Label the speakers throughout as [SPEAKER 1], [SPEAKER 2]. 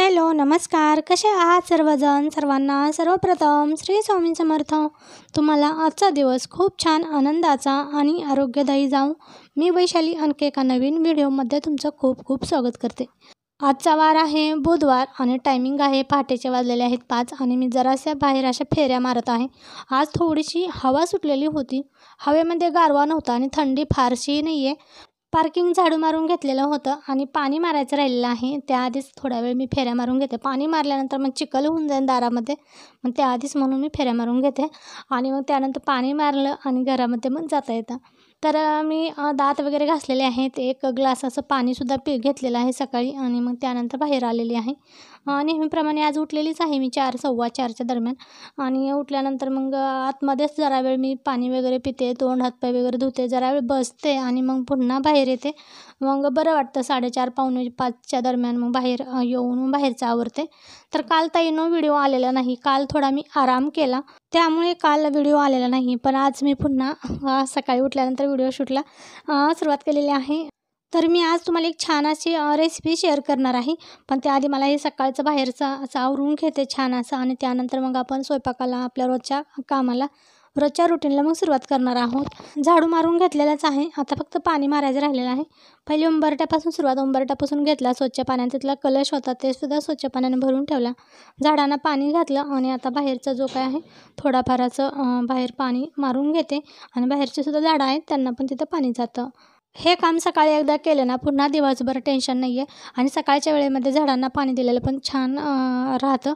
[SPEAKER 1] Hello नमस्कार, कसे आहात सर्वजण. सर्वांना सर्वप्रथम श्री स्वामी समर्थ. तुम्हाला आजचा दिवस खूप छान आनंदाचा आणि आरोग्यदायी जाऊ. मी वैशाली आणखी एका नवीन व्हिडिओमध्ये तुमचं खूप खूप स्वागत करते. आजचा वार आहे बुधवार आणि टायमिंग आहे पहाटेचे वाजलेले आहेत 5 आणि मी जराशा बाहेर अशा फेऱ्या मारत आहे. आज थोडीशी हवा सुटलेली होती. हवेमध्ये गारवा नव्हता आणि थंडी फारशी नाही आहे. पार्किंग झाडू मारून घेतलेलं होतं आणि पाणी मारायचं राहिलेलं आहे. त्याआधीच थोडा वेळ मी फेऱ्या मारून घेते. पाणी मारल्यानंतर मग चिखल होऊन जाईल दारामध्ये, मग त्याआधीच म्हणून मी फेऱ्या मारून घेते आणि मग त्यानंतर पाणी मारलं आणि घरामध्ये मग जाता येतं. तर मी दात वगैरे घासलेले आहेत. एक ग्लास असं पाणीसुद्धा घेतलेलं आहे सकाळी आणि मग त्यानंतर बाहेर आलेली आहे. नेहमीप्रमाणे आज उठलेलीच आहे मी 4 सव्वा 4च्या दरम्यान आणि उठल्यानंतर मग आतमध्येच जरा वेळ मी पाणी वगैरे पिते, तोंड हातपाय वगैरे धुते, जरा वेळ बसते आणि मग पुन्हा बाहेर येते. मग बरं वाटतं 4:30 पावणे 5च्या दरम्यान मग बाहेर येऊन मग बाहेरचं आवरते. तर काल ताईंनो व्हिडिओ आलेला नाही. काल थोडा मी आराम केला, त्यामुळे काल व्हिडिओ आलेला नाही. पण आज मी पुन्हा सकाळी उठल्यानंतर व्हिडिओ शूटला सुरुवात केलेली आहे. तर मी आज तुम्हाला एक छान अशी रेसिपी शेअर करणार आहे. पण त्याआधी मला हे सकाळचं बाहेरचं असं आवरून घेते छान असं आणि त्यानंतर मग आपण स्वयंपाकाला आपल्या रोजच्या कामाला रोजच्या रुटीनला मग सुरुवात करणार आहोत. झाडू मारून घेतलेलाच आहे. आता फक्त पाणी मारायचं राहिलेलं आहे. पहिले उंबरट्यापासून सुरुवात. उंबरट्यापासून घेतला स्वच्छ पाण्याने. तिथला कलश होता ते सुद्धा स्वच्छ पाण्याने भरून ठेवला. झाडांना पाणी घातलं आणि आता बाहेरचं जो काय आहे थोडाफार असं बाहेर पाणी मारून घेते आणि बाहेरचे सुद्धा झाडं आहेत त्यांना पण तिथं पाणी जातं. हे काम सकाळी एकदा केलं ना पुन्हा दिवसभर टेन्शन नाही आहे आणि सकाळच्या वेळेमध्ये झाडांना पाणी दिलेलं पण छान राहतं.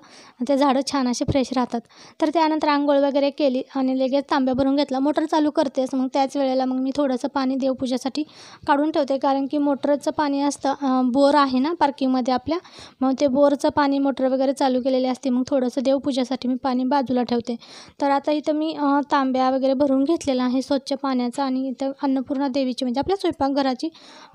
[SPEAKER 1] ते झाडं छान असे फ्रेश राहतात. तर त्यानंतर आंघोळ वगैरे केली आणि लगेच तांब्या भरून घेतला. मोटर चालू करतेच, मग त्याच वेळेला मग मी थोडंसं पाणी देवपूजासाठी काढून ठेवते, कारण की मोटरचं पाणी असतं. बोर आहे ना पार्किंगमध्ये आपल्या, मग ते बोरचं पाणी मोटर वगैरे चालू केलेली असते. मग थोडंसं देवपूजासाठी मी पाणी बाजूला ठेवते. तर आता इथं मी तांब्या वगैरे भरून घेतलेला आहे स्वच्छ पाण्याचा आणि इथं अन्नपूर्णा देवीची म्हणजे आपल्या स्वयंपाकघराची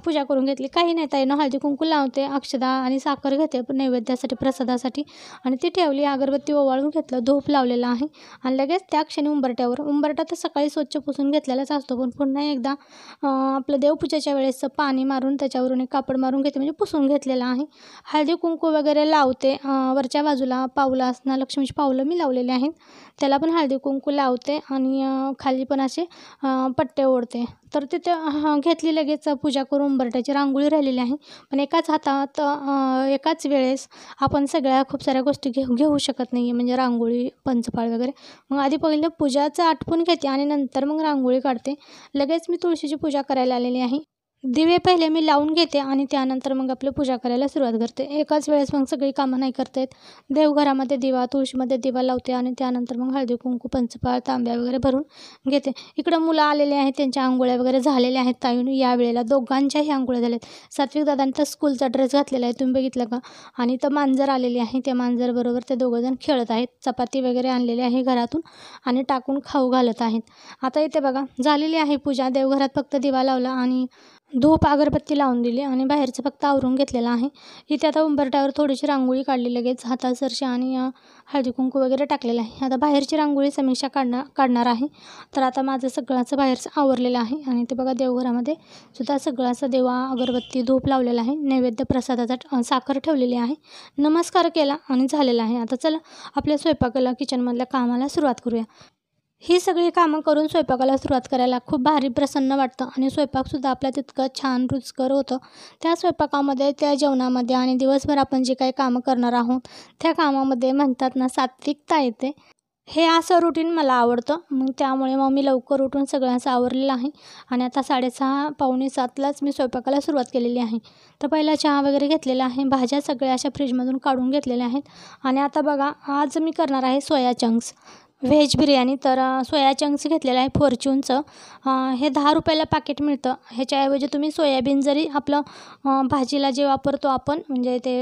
[SPEAKER 1] पूजा करून घेतली. काही नाही ताईनं हळदी कुंकू लावते, अक्षदा आणि साखर घेते नैवेद्यासाठी प्रसादासाठी आणि ती ठेवली. अगरबत्ती ओवाळून घेतलं, धूप लावलेला आहे आणि लगेच त्या क्षणी उंबरटा तर सकाळी स्वच्छ पुसून घेतलेलाच असतो, पण पुन्हा एकदा आपलं देवपूजेच्या वेळेस पाणी मारून त्याच्यावरून एक कापड मारून घेते म्हणजे पुसून घेतलेलं आहे. हळदी कुंकू वगैरे लावते. वरच्या बाजूला पावलं असणार लक्ष्मीची पावलं मी लावलेले आहेत, त्याला पण हळदी कुंकू लावते आणि खाली पण असे पट्टे ओढते. तर तिथे घेतली लगेच पूजा करून. उंबरट्याची रांगोळी राहिलेली आहे, पण एकाच हातात एकाच वेळेस आपण सगळ्या खूप साऱ्या गोष्टी घेऊ शकत नाही आहे, म्हणजे रांगोळी पंचपाळ वगैरे. मग आधी पहिलं पूजाचं आटपून घेते आणि नंतर मग रांगोळी काढते. लगेच मी तुळशीची पूजा करायला आलेली आहे. दिवे पहिले मी लावून घेते आणि त्यानंतर मग आपलं पूजा करायला सुरुवात करते. एकाच वेळेस मग सगळी कामं नाही करता येत. देवघरामध्ये दिवा, तुळशीमध्ये दिवा लावते आणि त्यानंतर मग हळदी कुंकू पंचपाळ तांब्या वगैरे भरून घेते. इकडं मुलं आलेले आहेत, त्यांच्या आंघोळ्या वगैरे झालेल्या आहेत. ताईनं यावेळेला दोघांच्याही आंघोळ्या झाल्यात. सात्विक दादांनी तर स्कूलचा ड्रेस घातलेला आहे, तुम्ही बघितलं का. आणि इथं मांजर आलेली आहे, त्या मांजरबरोबर ते दोघंजण खेळत आहेत. चपाती वगैरे आणलेली आहे घरातून आणि टाकून खाऊ घालत आहेत. आता इथे बघा झालेली आहे पूजा. देवघरात फक्त दिवा लावला आणि धूप अगरबत्ती लावून दिली आणि बाहेरचं फक्त आवरून घेतलेलं आहे. इथे आता उंबरट्यावर थोडीशी रांगोळी काढली लगेच हातासरशी आणि हळदी कुंकू वगैरे टाकलेलं आहे. आता बाहेरची रांगोळी समीक्षा काढणार आहे. तर आता माझं सगळं असं बाहेरचं आवरलेलं आहे आणि ते बघा देवघरामध्ये सुद्धा सगळं असं देवा अगरबत्ती धूप लावलेला आहे. नैवेद्य प्रसादाचा साखर ठेवलेली आहे, नमस्कार केला आणि झालेला आहे. आता चला आपल्या स्वयंपाकाला किचनमधल्या कामाला सुरुवात करूया. ही सगळी कामं करून स्वयंपाकाला सुरुवात करायला खूप भारी प्रसन्न वाटतं आणि स्वयंपाकसुद्धा आपला तितकं छान रुचकर होतं. त्या स्वयंपाकामध्ये, त्या जेवणामध्ये आणि दिवसभर आपण जे काही कामं करणार आहोत त्या कामामध्ये म्हणतात ना सात्विकता येते. हे असं रुटीन मला आवडतं. मग त्यामुळे मी लवकर उठून सगळं असं आवरलेलं आहे आणि आता 6:30 पावणे 7लाच मी स्वयंपाकाला सुरुवात केलेली आहे. तर पहिला चहा वगैरे घेतलेला आहे. भाज्या सगळ्या अशा फ्रीजमधून काढून घेतलेल्या आहेत आणि आता बघा आज मी करणार आहे सोया चंक्स व्हेज बिर्याणी. तर सोया चंक्स घेतलेलं आहे फॉर्च्यूनचं. हे 10 रुपयाला पॅकेट मिळतं. ह्याच्याऐवजी तुम्ही सोयाबीन जरी आपलं भाजीला जे वापरतो आपण म्हणजे ते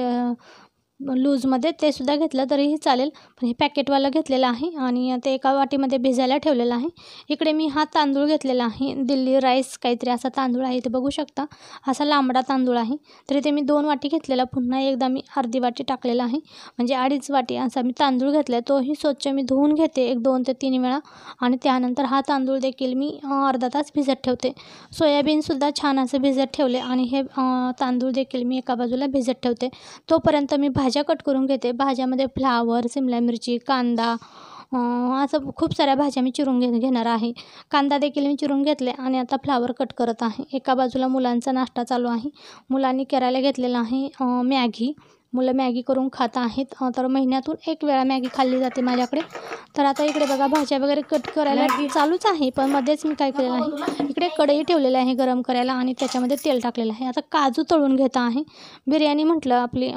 [SPEAKER 1] लूजमध्ये ते सुद्धा घेतलं तरीही चालेल, पण हे पॅकेटवालं घेतलेलं आहे आणि ते एका वाटीमध्ये भिजायला ठेवलेलं आहे. इकडे मी हा तांदूळ घेतलेला आहे, दिल्ली राईस काहीतरी असा तांदूळ आहे, ते बघू शकता असा लांबडा तांदूळ आहे. तरी ते मी 2 वाटी घेतलेला, पुन्हा एकदा मी अर्धी वाटी टाकलेला आहे, म्हणजे 2.5 वाटी असा मी तांदूळ घेतला आहे. तोही स्वच्छ मी धुवून घेते 1-2 ते 3 वेळा आणि त्यानंतर हा तांदूळ देखील मी अर्धा तास भिजत ठेवते. सोयाबीनसुद्धा छान असं भिजत ठेवले आणि हे तांदूळ देखील मी एका बाजूला भिजत ठेवते. तोपर्यंत मी भाज्या कट करून घेते. भाज्यामध्ये फ्लावर, शिमला मिरची, कांदा, असं खूप साऱ्या भाज्या मी चिरून घेणार आहे. कांदा देखील मी चिरून घेतले आणि आता फ्लावर कट करत आहे. एका बाजूला मुलांचा नाश्ता चालू आहे. मुलांनी करायला घेतलेला आहे मॅगी. मुलं मॅगी करून खात आहेत. तर महिन्यातून एक वेळा मॅगी खाल्ली जाते माझ्याकडे. तर आता इकडे बघा भाज्या वगैरे कट करायला चालूच आहे, पण मध्येच मी काय केलेलं आहे, इकडे कढई ठेवलेली आहे गरम करायला आणि त्याच्यामध्ये तेल टाकलेलं आहे. आता काजू तळून घेत आहे. बिर्याणी म्हटलं आपली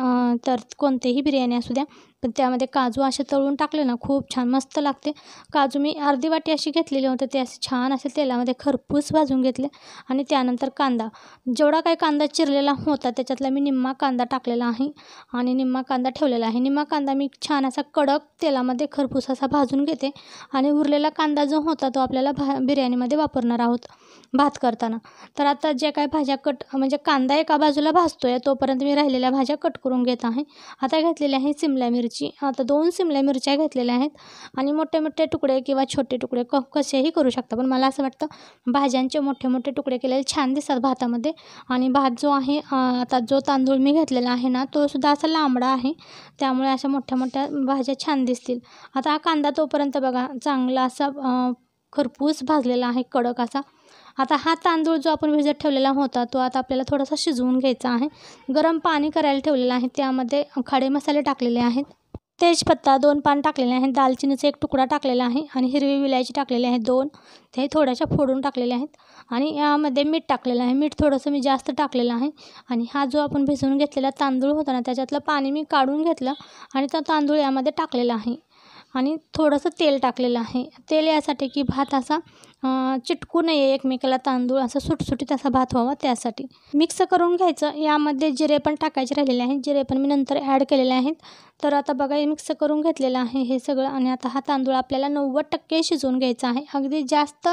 [SPEAKER 1] तर कोणतीही बिर्याणी असू द्या, पण त्यामध्ये काजू असे तळून टाकले ना खूप छान मस्त लागते. काजू मी अर्धी वाटी अशी घेतलेली होते. ते असे छान असे तेलामध्ये खरपूस भाजून घेतले आणि त्यानंतर कांदा, जेवढा काही कांदा चिरलेला होता त्याच्यातला मी निम्मा कांदा टाकलेला आहे आणि निम्मा कांदा ठेवलेला आहे. निम्मा कांदा मी छान असा कडक तेलामध्ये खरपूस असा भाजून घेते आणि उरलेला कांदा जो होता तो आपल्याला बिर्याणीमध्ये वापरणार आहोत भात करताना. तर आता जे काय भाज्या कट म्हणजे कांदा एका बाजूला भाजतोय तोपर्यंत मी राहिलेल्या भाज्या कट करून घेत आहे. आता घेतलेली आहे शिमला मिरची. आता 2 शिमला मिरच्या घेतलेल्या आहेत आणि मोठे मोठे तुकडे किंवा छोटे तुकडे कसेही करू शकता, पण मला असं वाटतं भाज्यांचे मोठे मोठे तुकडे केलेले छान दिसतात भातामध्ये. आणि भात जो आहे आता जो तांदूळ मी घेतलेला आहे ना तो सुद्धा असा लांबडा आहे, त्यामुळे अशा मोठ्या मोठ्या भाज्या छान दिसतील. आता हा कांदा तोपर्यंत बघा चांगला असा खरपूस भाजलेला आहे कडक असा. आता हा तांदूळ जो आपण भिजत ठेवलेला होता तो आता आपल्याला थोडासा शिजवून घ्यायचा आहे. गरम पाणी करायला ठेवलेलं आहे, त्यामध्ये खडे मसाले टाकलेले आहेत. तेजपत्ता 2 पान टाकलेले आहेत. दालचिनीचा 1 तुकडा टाकलेला आहे आणि हिरवी विलायची टाकलेली आहे 2. ते थोड्याशा फोडून टाकलेल्या आहेत आणि यामध्ये मीठ टाकलेलं आहे. मीठ थोडंसं मी जास्त टाकलेलं आहे. आणि हा जो आपण भिजवून घेतलेला तांदूळ होता ना त्याच्यातलं पाणी मी काढून घेतलं आणि तो तांदूळ यामध्ये टाकलेला आहे आणि थोडंसं तेल टाकलेलं आहे. तेल यासाठी की भात असा चिटकू नये एकमेकाला, तांदूळ असा सुटसुटीत असा भात व्हावा त्यासाठी. मिक्स करून घ्यायचं. यामध्ये जिरे पण टाकायचे राहिलेले आहेत, जिरे पण मी नंतर ॲड केलेले आहेत. तर आता बघा हे मिक्स करून घेतलेलं आहे हे सगळं आणि आता हा तांदूळ आपल्याला 90% शिजवून घ्यायचा आहे. अगदी जास्त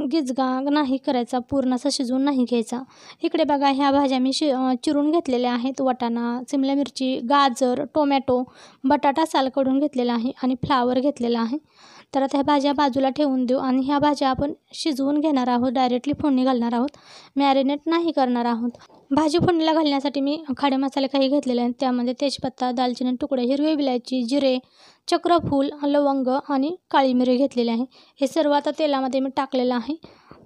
[SPEAKER 1] गिजगा नाही करायचा, पूर्ण असं शिजवून नाही घ्यायचा. इकडे बघा ह्या भाज्या मी चिरून घेतलेल्या आहेत. वाटाणा, शिमला मिरची, गाजर, टोमॅटो, बटाटा साल काढून घेतलेला आहे आणि फ्लावर घेतलेला आहे. तर आता ह्या भाज्या बाजूला ठेवून देऊ आणि ह्या भाज्या आपण शिजवून घेणार आहोत. डायरेक्टली फोडणी घालणार आहोत, मॅरिनेट नाही करणार आहोत. भाजी फोडणीला घालण्यासाठी मी खडे मसाले काही घेतलेले आहेत. त्यामध्ये तेजपत्ता, दालचिनी तुकडे, हिरवी विलायची, जिरे, चक्रफूल, लवंग आणि काळी मिरी घेतलेली आहे. हे सर्व आता तेलामध्ये मी टाकलेलं आहे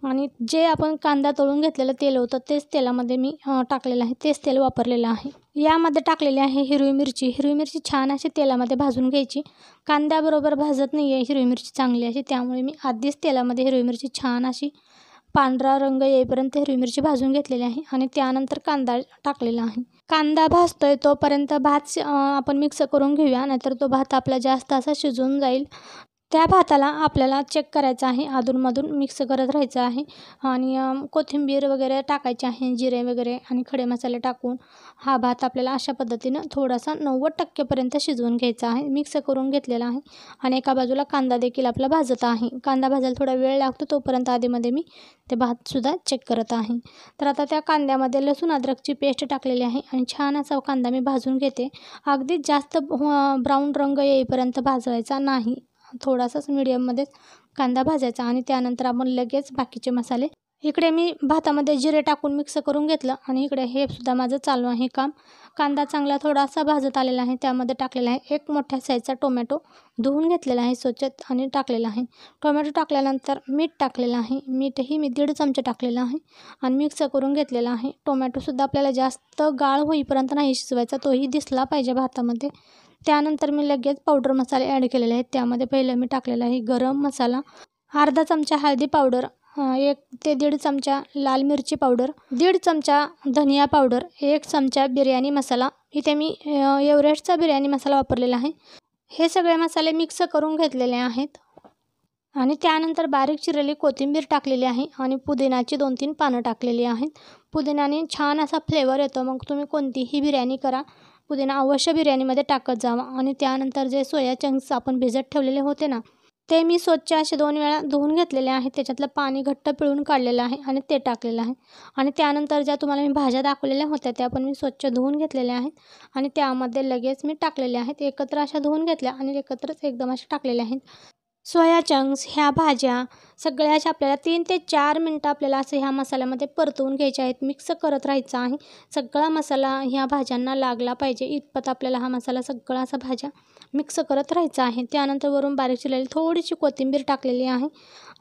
[SPEAKER 1] आणि जे आपण कांदा तळून घेतलेलं तेल होतं तेच तेलामध्ये मी टाकलेलं आहे, तेच तेल वापरलेलं आहे. यामध्ये टाकलेली आहे हिरवी मिरची. हिरवी मिरची छान अशी तेलामध्ये भाजून घ्यायची. कांद्याबरोबर भाजत नाही आहे हिरवी मिरची चांगली अशी, त्यामुळे मी आधीच तेलामध्ये हिरवी मिरची छान अशी पांढरा रंग येईपर्यंत हिरवी मिरची भाजून घेतलेली आहे आणि त्यानंतर कांदा टाकलेला आहे. कांदा भाजतोय तोपर्यंत भात आपण मिक्स करून घेऊया, नाहीतर तो भात आपला जास्त असा शिजून जाईल. त्या भाताला आपल्याला चेक करायचं आहे, अधूनमधून मिक्स करत राहायचं आहे आणि कोथिंबीर वगैरे टाकायची आहे, जिरे वगैरे आणि खडे मसाले टाकून हा भात आपल्याला अशा पद्धतीनं थोडासा 90% शिजवून घ्यायचा आहे. मिक्स करून घेतलेला आहे आणि एका बाजूला कांदा देखील आपला भाजत आहे. कांदा भाजायला थोडा वेळ लागतो, तोपर्यंत आधीमध्ये मी ते भातसुद्धा चेक करत आहे. तर आता त्या कांद्यामध्ये लसूण अद्रकची पेस्ट टाकलेली आहे आणि छान असा कांदा मी भाजून घेते. अगदीच जास्त ब्राऊन रंग येईपर्यंत भाजवायचा नाही, थोडासाच मीडियममध्ये कांदा भाजायचा आणि त्यानंतर आपण लगेच बाकीचे मसाले. इकडे मी भातामध्ये जिरे टाकून मिक्स करून घेतलं आणि इकडे हे सुद्धा माझं चालू आहे काम. कांदा चांगला थोडासा भाजत आलेला आहे. त्यामध्ये टाकलेला आहे 1 मोठ्या साईजचा टोमॅटो, धुवून घेतलेला आहे स्वच्छ आणि टाकलेला आहे. टोमॅटो टाकल्यानंतर मीठ टाकलेलं आहे. मीठही मी 1.5 चमचे टाकलेलं आहे आणि मिक्स करून घेतलेला आहे. टोमॅटोसुद्धा आपल्याला जास्त गाळ होईपर्यंत नाही शिजवायचा, तोही दिसला पाहिजे भातामध्ये. त्यानंतर मी लगेच पावडर मसाले ॲड केलेले आहेत. त्यामध्ये पहिलं मी टाकलेला आहे गरम मसाला, अर्धा चमचा हळदी पावडर, 1 ते 1.5 चमचा लाल मिरची पावडर, 1.5 चमचा धनिया पावडर, 1 चमचा बिर्याणी मसाला. इथे मी एव्हरेस्टचा बिर्याणी मसाला वापरलेला आहे. हे सगळे मसाले मिक्स करून घेतलेले आहेत आणि त्यानंतर बारीक चिरलेली कोथिंबीर टाकलेली आहे आणि पुदिनाची 2-3 पानं टाकलेली आहेत. पुदिनाने छान असा फ्लेवर येतो. मग तुम्ही कोणतीही बिर्याणी करा, पुदिना अवश्य बिर्याणीमध्ये टाकत जावा. आणि त्यानंतर जे सोया चंक्स आपण भिजत ठेवलेले होते ना, ते मी स्वच्छ असे 2 वेळा धुवून घेतलेले आहे. त्याच्यातलं पाणी घट्ट पिळून काढलेलं आहे आणि ते टाकलेलं आहे. आणि त्यानंतर ज्या तुम्हाला मी भाज्या दाखवलेल्या होत्या त्या पण मी स्वच्छ धुवून घेतलेल्या आहेत आणि त्यामध्ये लगेच मी टाकलेल्या आहेत. एकत्र अशा धुवून घेतल्या आणि एकत्रच एकदम अशा टाकलेल्या आहेत. सोया चंक्स ह्या भाज्या सगळ्याच आपल्याला 3 ते 4 मिनटं आपल्याला असं ह्या मसाल्यामध्ये परतवून घ्यायच्या आहेत. मिक्स करत राहायचं आहे. सगळा मसाला ह्या भाज्यांना लागला पाहिजे इतपत आपल्याला हा मसाला सगळा असा भाज्या मिक्स करत राहायचा आहे. त्यानंतर वरून बारीक चिरलेली थोडीशी कोथिंबीर टाकलेली आहे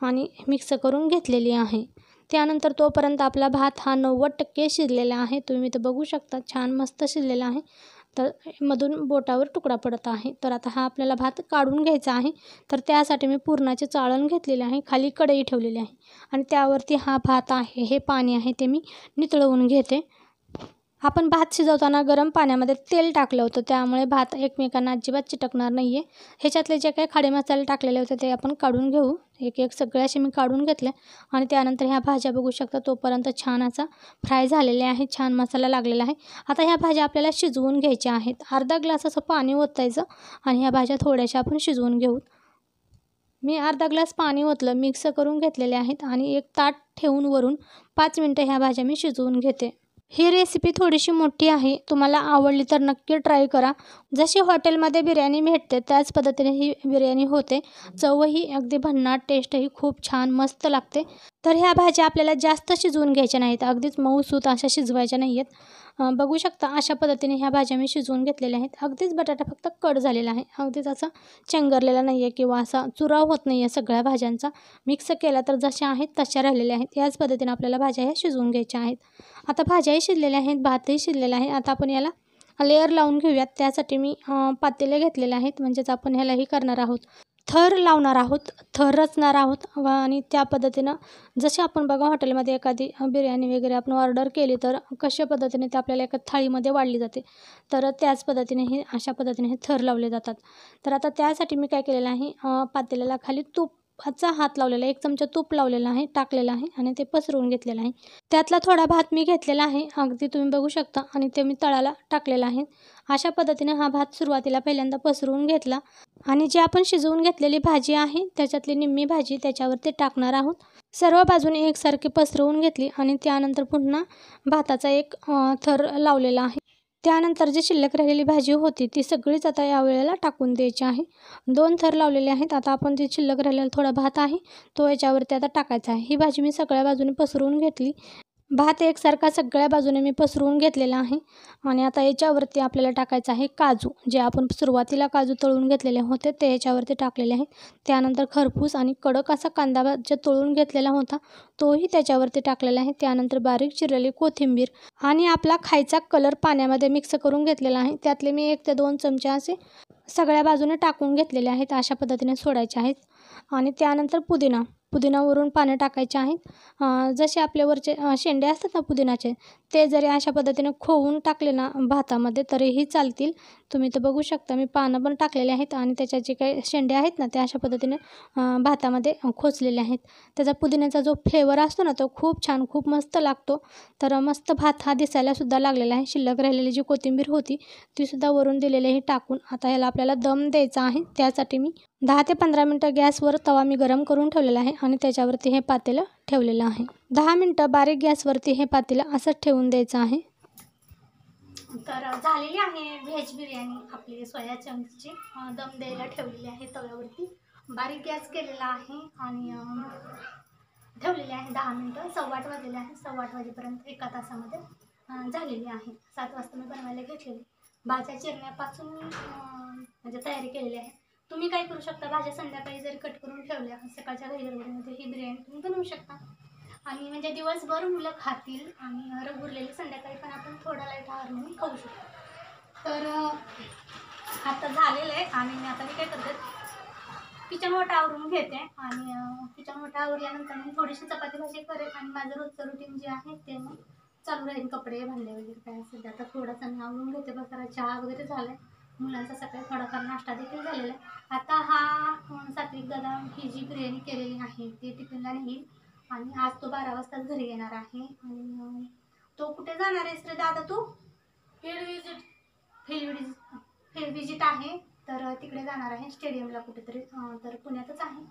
[SPEAKER 1] आणि मिक्स करून घेतलेली आहे. त्यानंतर तोपर्यंत आपला भात हा 90% शिजलेला आहे. तुम्ही इथं बघू शकता छान मस्त शिजलेला आहे. तर मधून बोटावर तुकडा पडत आहे. तर आता हा आपल्याला भात काढून घ्यायचा आहे. तर त्यासाठी मी पुरणाचे चाळण घेतलेले आहे. खाली कढई ठेवलेली आहे आणि त्यावरती हा भात आहे, हे पाणी आहे ते मी नितळवून घेते. आपण भात शिजवताना गरम पाण्यामध्ये तेल टाकलं होतं, त्यामुळे भात एकमेकांना अजिबात चिटकणार नाही आहे. ह्याच्यातले जे काही खडे मसाले टाकलेले होते ते आपण काढून घेऊ. एक एक सगळे असे मी काढून घेतले आणि त्यानंतर ह्या भाज्या बघू शकता तोपर्यंत छान असा फ्राय झालेले आहे, छान मसाला लागलेला आहे. आता ह्या भाज्या आपल्याला शिजवून घ्यायच्या आहेत. अर्धा ग्लास असं पाणी ओतायचं आणि ह्या भाज्या थोड्याशा आपण शिजवून घेऊ. मी अर्धा ग्लास पाणी ओतलं, मिक्स करून घेतलेले आहेत आणि एक ताट ठेवून वरून 5 मिनटं ह्या भाज्या मी शिजवून घेते. ही रेसिपी थोडीशी मोठी आहे, तुम्हाला आवडली तर नक्की ट्राय करा. जशी हॉटेलमध्ये बिर्याणी भेटते त्याच पद्धतीने ही बिर्याणी होते. चवही अगदी भन्नाट, टेस्टही खूप छान मस्त लागते. तर ह्या भाज्या आपल्याला जास्त शिजवून घ्यायच्या नाहीत, अगदीच मऊसूत अशा शिजवायच्या नाही आहेत. बघू शकता अशा पद्धतीने ह्या भाज्या मी शिजवून घेतलेल्या आहेत. अगदीच बटाटा फक्त कट झालेला आहे, अगदीच असा चेंगरलेला नाही आहे किंवा असा चुराव होत नाही आहे सगळ्या भाज्यांचा. मिक्स केला तर जशा आहेत तशा राहिलेल्या आहेत. याच पद्धतीने आपल्याला भाज्या ह्या शिजवून घ्यायच्या आहेत. आता भाज्याही शिजलेल्या आहेत, भातही शिजलेला आहे. आता आपण याला लेअर लावून घेऊयात. त्यासाठी मी पातेले घेतलेले आहेत, म्हणजेच आपण ह्यालाही करणार आहोत, थर लावणार आहोत, थर रचणार आहोत. आणि त्या पद्धतीनं जसे आपण बघा हॉटेलमध्ये एखादी बिर्याणी वगैरे आपण ऑर्डर केली तर कशा पद्धतीने ते आपल्याला एका थाळीमध्ये वाढली जाते, तर त्याच पद्धतीने हे अशा पद्धतीने हे थर लावले जातात. तर आता त्यासाठी मी काय केलेलं आहे, पातेल्याला खाली तुपाचा हात लावलेला आहे, 1 चमचा तूप लावलेला आहे, टाकलेलं आहे आणि ते पसरवून घेतलेलं आहे. त्यातला थोडा भात मी घेतलेला आहे, अगदी तुम्ही बघू शकता, आणि ते मी तळाला टाकलेला आहे. अशा पद्धतीने हा भात सुरुवातीला पहिल्यांदा पसरवून घेतला आणि जी आपण शिजवून घेतलेली भाजी आहे त्याच्यातली निम्मी भाजी त्याच्यावरती टाकणार आहोत. सर्व बाजूने एकसारखी पसरवून घेतली आणि त्यानंतर पुन्हा भाताचा एक थर लावलेला आहे. त्यानंतर जी शिल्लक राहिलेली भाजी होती ती सगळीच आता यावेळेला टाकून द्यायची आहे. 2 थर लावलेले आहेत. आता आपण जे शिल्लक राहिलेला थोडा भात आहे तो याच्यावरती आता टाकायचा आहे. ही भाजी मी सगळ्या बाजूने पसरवून घेतली. भात एकसारखा सगळ्या बाजूने मी पसरवून घेतलेला आहे आणि आता याच्यावरती आपल्याला टाकायचं आहे काजू. जे आपण सुरुवातीला काजू तळून घेतलेले होते ते याच्यावरती टाकलेले आहेत. त्यानंतर खरपूस आणि कडक असा कांदा जे तळून घेतलेला होता तोही त्याच्यावरती टाकलेला आहे. त्यानंतर बारीक चिरलेली कोथिंबीर आणि आपला खायचा कलर पाण्यामध्ये मिक्स करून घेतलेला आहे. त्यातले मी 1 ते 2 चमचे असे सगळ्या बाजूने टाकून घेतलेले आहेत. अशा पद्धतीने सोडायचे आहेत. आणि त्यानंतर पुदिनावरून पानं टाकायचे आहेत. जसे आपल्यावरचे शेंडे असतात ना पुदिनाचे, ते जरी अशा पद्धतीने खोवून टाकले ना भातामध्ये तरीही चालतील. तुम्ही तर बघू शकता मी पानं पण टाकलेले आहेत आणि त्याच्यात जे काही शेंडे आहेत ना ते अशा पद्धतीने भातामध्ये खोचलेले आहेत. त्याचा पुदिन्याचा जो फ्लेवर असतो ना तो खूप छान, खूप मस्त लागतो. तर मस्त भात हा दिसायलासुद्धा लागलेला आहे. शिल्लक राहिलेली जी कोथिंबीर होती तीसुद्धा वरून दिलेली आहे टाकून. आता याला आपल्याला दम द्यायचा आहे. त्यासाठी मी 10 ते 15 मिनटं गॅसवर तवा मी गरम करून ठेवलेला आहे आणि त्याच्यावरती हे पातेलं ठेवलेलं आहे. 10 मिनटं बारीक गॅसवरती हे पातेलं असंच ठेवून द्यायचं आहे. तर झालेली आहे व्हेज बिर्याणी आपली सोया चंक्सची. दम द्यायला ठेवलेली आहे तव्यावरती. बारीक गॅस केलेला आहे आणि ठेवलेली आहे 10 मिनटं. 7:15 वाजलेले आहे. 7:15 वाजेपर्यंत एका तासामध्ये झालेली आहे. 7 वाजता मी बनवायला घेतलेली. भाज्या चिरण्यापासून म्हणजे तयारी केलेली आहे. तुम्ही काय करू शकता, भाज्या संध्याकाळी जरी कट करून ठेवल्या सकाळच्या गडबडीमध्ये ही बिर्याणी तुम्ही बनवू शकता आणि म्हणजे दिवसभर मुलं खातील आणि उरलेली संध्याकाळी पण आपण थोडा लाईट आहार म्हणून खाऊ शकतो. तर आता झालेलं आहे आणि मी काय करते, किचन ओटा आवरून घेते आणि किचन ओटा आवरल्यानंतर मी थोडीशी चपाती भाजी करेन आणि माझं रोजचं रुटीन जे आहे ते मग चालू राहील. कपडे भांडे वगैरे काय असेल आता थोडासा मी आवरून घेते. बस जरा चहा वगैरे झाला आहे, मुलांचा सकाळी थोडाफार नाश्ता देखील झालेला आहे. आता हा सात्विक दादा ही जी बिर्याणी केलेली आहे ती टिफिनला नेईल आणि आज तो 12 वाजताच घरी येणार आहे. आणि तो कुठे जाणार आहेस रे दादा तू? फील्ड विजिट आहे, तर तिकडे जाणार आहे स्टेडियमला कुठेतरी, तर पुण्यातच आहे,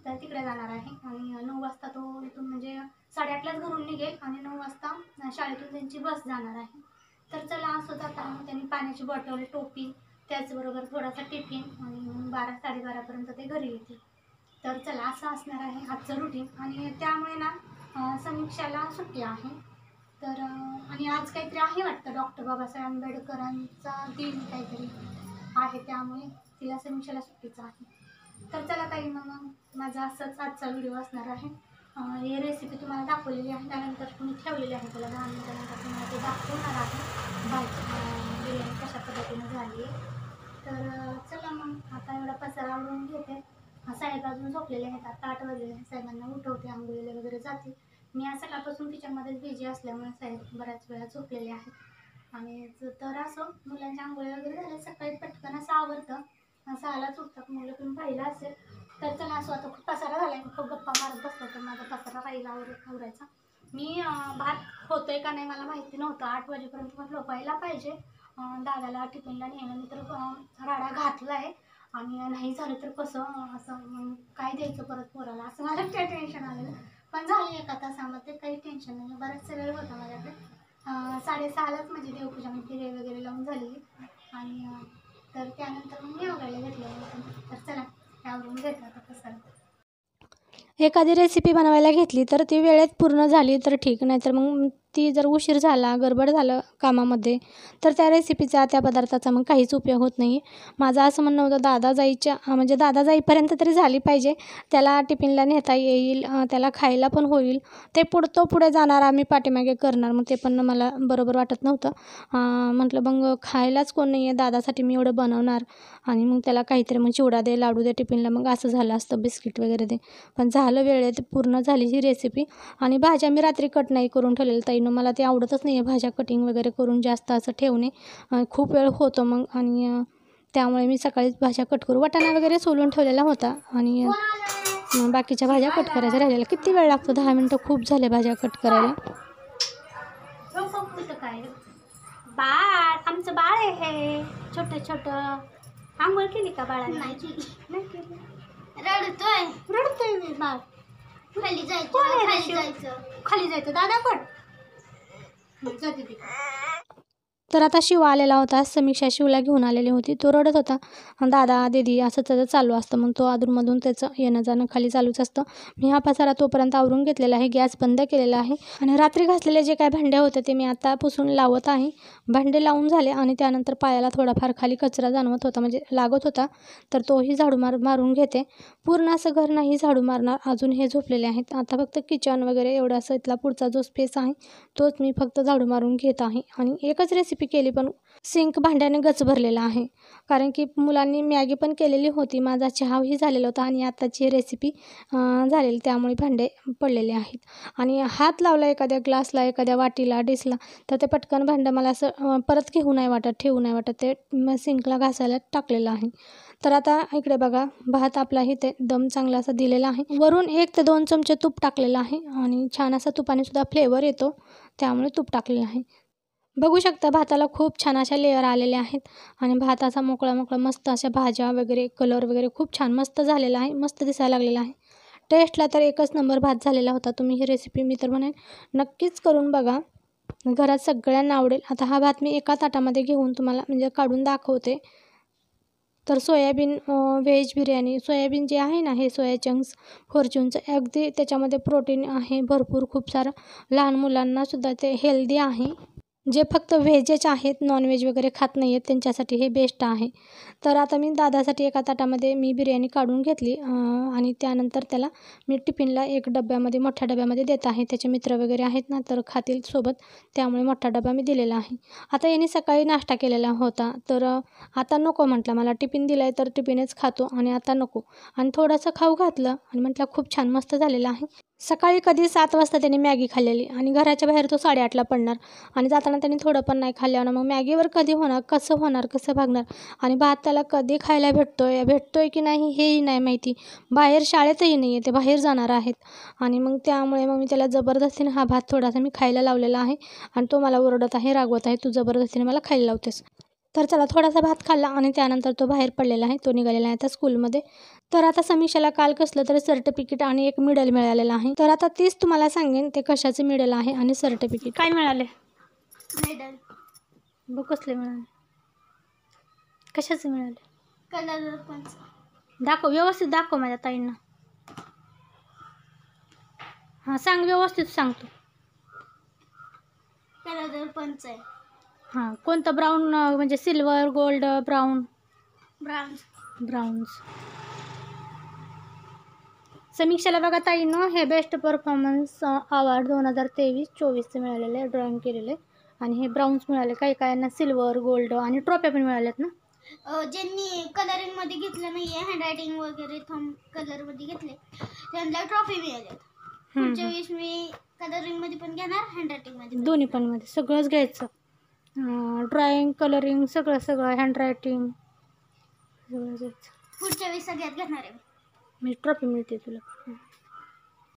[SPEAKER 1] तर तिकडे जाणार आहे. आणि 9 वाजता तो इथून म्हणजे 8:30लाच घरून निघेल आणि 9 वाजता शाळेतून त्यांची बस जाणार आहे. तर चला असं जाताना त्यांनी पाण्याची बॉटल, टोपी, त्याचबरोबर थोडासा टिफिन आणि 12-12:30पर्यंत ते घरी येतील. तर चला असं असणार आहे आजचं रुटीन. आणि त्यामुळे ना समीक्षाला सुट्टी आहे. तर आणि आज काहीतरी आहे वाटतं, डॉक्टर बाबासाहेब आंबेडकरांचा दिन काहीतरी आहे, त्यामुळे तिला समीक्षाला सुट्टीचं आहे. तर चला काही मग माझा असंच आजचा व्हिडिओ असणार आहे. ही रेसिपी तुम्हाला दाखवलेली आहे, त्यानंतर तुम्ही ठेवलेली आहे त्याला 10 मिनिटानंतर तुम्हाला ते दाखवणार आहे भाजी बिर्याणी कशा पद्धतीने झाली आहे. तर चला मग आता एवढा पसारा आवडून घेते. साहेब अजून झोपलेले आहेत, आता 8 वाजलेले आहेत. साहेबांना उठवते, आंघोळीला वगैरे जाते. मी आज सकाळपासून किचनमध्येच बिझी असल्यामुळे साहेब बऱ्याच वेळा झोपलेले आहेत. आणि तर असं मुलांच्या आंघोळी वगैरे झाले, सकाळी पटकन असं आवडतं, असं आलाच उठतात मुलं, तुम्ही पाहिलं असेल. तर चला असं आता खूप पसारा झाला आहे, खूप गप्पा मारत बसलो तर माझा पसारा राहिला आवरायचा. मी भात होतोय का नाही मला माहिती नव्हतं. 8 वाजेपर्यंत म्हटलं व्हायला पाहिजे, दादाला टिफिनला नेणं. मी तर राडा घातला आहे आणि नाही झालं तर कसं, असं मग काय द्यायचं परत पोराला, असं मला ते टेन्शन आलेलं. पण झाली एका तासामध्ये, काही टेन्शन नाही. बराचसा वेळ होता माझ्याकडे. 6:30लाच माझी देवपूजा मी फिरे वगैरे लावून झाली. आणि तर त्यानंतर मग मी आवरायला घेतलं. तर चला आवरून घेतलं आता पसारा. एखादी रेसिपी बनवायला घेतली तर ती वेळेत पूर्ण झाली तर ठीक, नाहीतर मग ती जर उशीर झाला, गडबड झालं कामामध्ये, तर त्या रेसिपीचा, त्या पदार्थाचा मग काहीच उपयोग होत नाही. माझं असं म्हणणं होतं, म्हणजे दादा जाईपर्यंत तरी झाली पाहिजे, त्याला टिफिनला नेता येईल, त्याला खायला पण होईल. ते पुढे जाणार, आम्ही पाठीमागे करणार, मग ते पण मला बरोबर वाटत नव्हतं. म्हटलं मग खायलाच कोण नाही आहे, दादासाठी मी एवढं बनवणार आणि मग त्याला काहीतरी मग चिवडा दे, लाडू दे टिफिनला, मग असं झालं असतं, बिस्किट वगैरे दे. पण झालं वेळेत पूर्ण झाली ही रेसिपी. आणि भाज्या मी रात्री कट नाही करून ठेवलेलं ताईनं, मला ते आवडतच नाही आहे भाज्या कटिंग वगैरे करून जास्त असं ठेवणे, खूप वेळ होतो मग. आणि त्यामुळे मी सकाळीच भाज्या कट करू, वाटाणा वगैरे सोलून ठेवलेला होता आणि बाकीच्या भाज्या कट करायच्या राहिलेल्या. किती वेळ लागतो, 10 मिनटं खूप झाले भाज्या कट करायला. काय बाळ, आमचं बाळ आहे हे छोटं छोटं. आंघोळ केली का बाळाने? नाही केली. रडतोय मी बाळ. खाली जायचं दादाकड जाते. तर आता शिव आलेला होता, समीक्षा शिवला घेऊन आलेली होती. तो रडत होता, दादा दीदी असं त्याचं चालू असतं. मग तो अधूनमधून त्याचं येणं जाणं खाली चालूच असतं. मी हा पसारा तोपर्यंत आवरून घेतलेला आहे, गॅस बंद केलेला आहे. आणि रात्री घासलेले जे काय भांडे होते ते मी आता पुसून लावत आहे. भांडे लावून झाले आणि त्यानंतर पायाला थोडाफार खाली कचरा जाणवत होता, म्हणजे लागत होता, तर तोही झाडू मारून घेते. पूर्ण असं घर नाही झाडू मारणार, अजून हे झोपलेले आहेत. आता फक्त किचन वगैरे एवढा असं इथला पुढचा जो स्पेस आहे तोच मी फक्त झाडू मारून घेत आहे. आणि एकच रेसिपी केली, पण सिंक भांड्याने गच भरलेला आहे, कारण की मुलांनी मॅगी पण केलेली होती, माझा चहाही झालेला होता आणि आताची रेसिपी झालेली, त्यामुळे भांडे पडलेले आहेत. आणि हात लावला एखाद्या ग्लासला, एखाद्या वाटीला, डिशला, तर ते पटकन भांडं मला असं परत ठेवू नाही वाटत, ते सिंकला घासायला टाकलेलं आहे. तर आता इकडे बघा, भात आपला इथे दम चांगला असा दिलेला आहे. वरून 1 ते 2 चमचे तूप टाकलेलं आहे आणि छान असा तुपाने सुद्धा फ्लेवर येतो, त्यामुळे तूप टाकलेलं आहे. बघू शकता भाताला खूप छान अशा लेअर आलेल्या आहेत आणि भात असा मोकळा मस्त अशा भाज्या वगैरे, कलर वगैरे खूप छान मस्त झालेला आहे, मस्त दिसायला लागलेला आहे. टेस्टला तर एकच नंबर भात झालेला होता. तुम्ही ही रेसिपी मी तर म्हणेन नक्कीच करून बघा, घरात सगळ्यांना आवडेल. आता हा भात मी एका ताटामध्ये घेऊन तुम्हाला म्हणजे काढून दाखवते. तर सोयाबीन व्हेज बिर्याणी, सोयाबीन जे आहे ना, हे सोया चंक्स फॉर्च्यूनचं, अगदी त्याच्यामध्ये प्रोटीन आहे भरपूर, खूप सारं. लहान मुलांनासुद्धा ते हेल्दी आहे. जे फक्त व्हेजच आहेत, नॉनव्हेज वगैरे खात नाही आहेत, त्यांच्यासाठी हे बेस्ट आहे. तर आता मी दादासाठी एका ताटामध्ये मी बिर्याणी काढून घेतली आणि त्यानंतर त्याला मी टिफिनला एक डब्यामध्ये, मोठ्या डब्यामध्ये देत आहे. त्याचे मित्र वगैरे आहेत ना, तर खातील सोबत, त्यामुळे मोठा डबा मी दिलेला आहे. आता यांनी सकाळी नाश्ता केलेला होता, तर आता नको म्हटलं, मला टिफिन दिला आहे तर टिफिनच खातो आणि आता नको, आणि थोडंसं खाऊ घातलं आणि म्हटलं खूप छान मस्त झालेलं आहे. सकाळी कधी 7 वाजता त्याने मॅगी खाल्लेली आणि घराच्या बाहेर तो 8:30ला पडणार आणि जाताना त्यांनी थोडं पण नाही खाल्ल्यानं मग मॅगीवर कधी होणार, कसं भागणार. आणि भात त्याला कधी खायला भेटतोय की नाही हेही नाही माहिती. बाहेर शाळेतही नाही आहे, ते बाहेर जाणार आहेत. आणि मग त्यामुळे मग मी त्याला जबरदस्तीने हा भात थोडासा मी खायला लावलेला आहे आणि तो मला ओरडत आहे, रागवत आहे, तू जबरदस्तीने मला खायला लावतेस. तर चला थोडासा भात खाल्ला आणि त्यानंतर तो बाहेर पडलेला आहे, तो निघालेला आहे आता स्कूलमध्ये. तर आता समीक्षाला काल कसलं तरी सर्टिफिकेट आणि एक मेडल मिळालेलं आहे. तर आता तीच तुम्हाला सांगेन ते कशाचं मेडल आहे आणि सर्टिफिकेट काय मिळाले. मेडल बघ कसले मिळाले, कशाचं मिळाले, कलर दाखव, व्यवस्थित दाखव माझ्या ताईंना. हां सांग, व्यवस्थित सांगतो.
[SPEAKER 2] कलर पंच आहे.
[SPEAKER 1] हां कोणतं ब्राऊन म्हणजे सिल्वर, गोल्ड, ब्राऊन? ब्राऊन्स. समीक्षाला बघा ताईनं हे बेस्ट परफॉर्मन्स अवॉर्ड 2023-24 मिळालेले, ड्रॉइंग केलेले. आणि हे ब्राऊन्स मिळाले. काही काहींना सिल्वर, गोल्ड आणि ट्रॉफ्या पण मिळाल्यात ना.
[SPEAKER 2] ज्यांनी कलरिंग मध्ये घेतलं नाहीये, हँडरायटिंग वगैरे थंब कलर मध्ये घेतले त्यांना ट्रॉफी मिळाली. पुढच्या वेळेस मी कलरिंग मध्ये पण घेणार, हँडरायटिंग मध्ये
[SPEAKER 1] दोन्ही पण मध्ये सगळंच घ्यायचं. ड्रॉइंग, कलरिंग सगळं हँडरायटिंग सगळं घ्यायचं.
[SPEAKER 2] पुढच्या वेळेस सगळ्यात घेणार आहे.
[SPEAKER 1] मी ट्रॉफी मिळते तुला.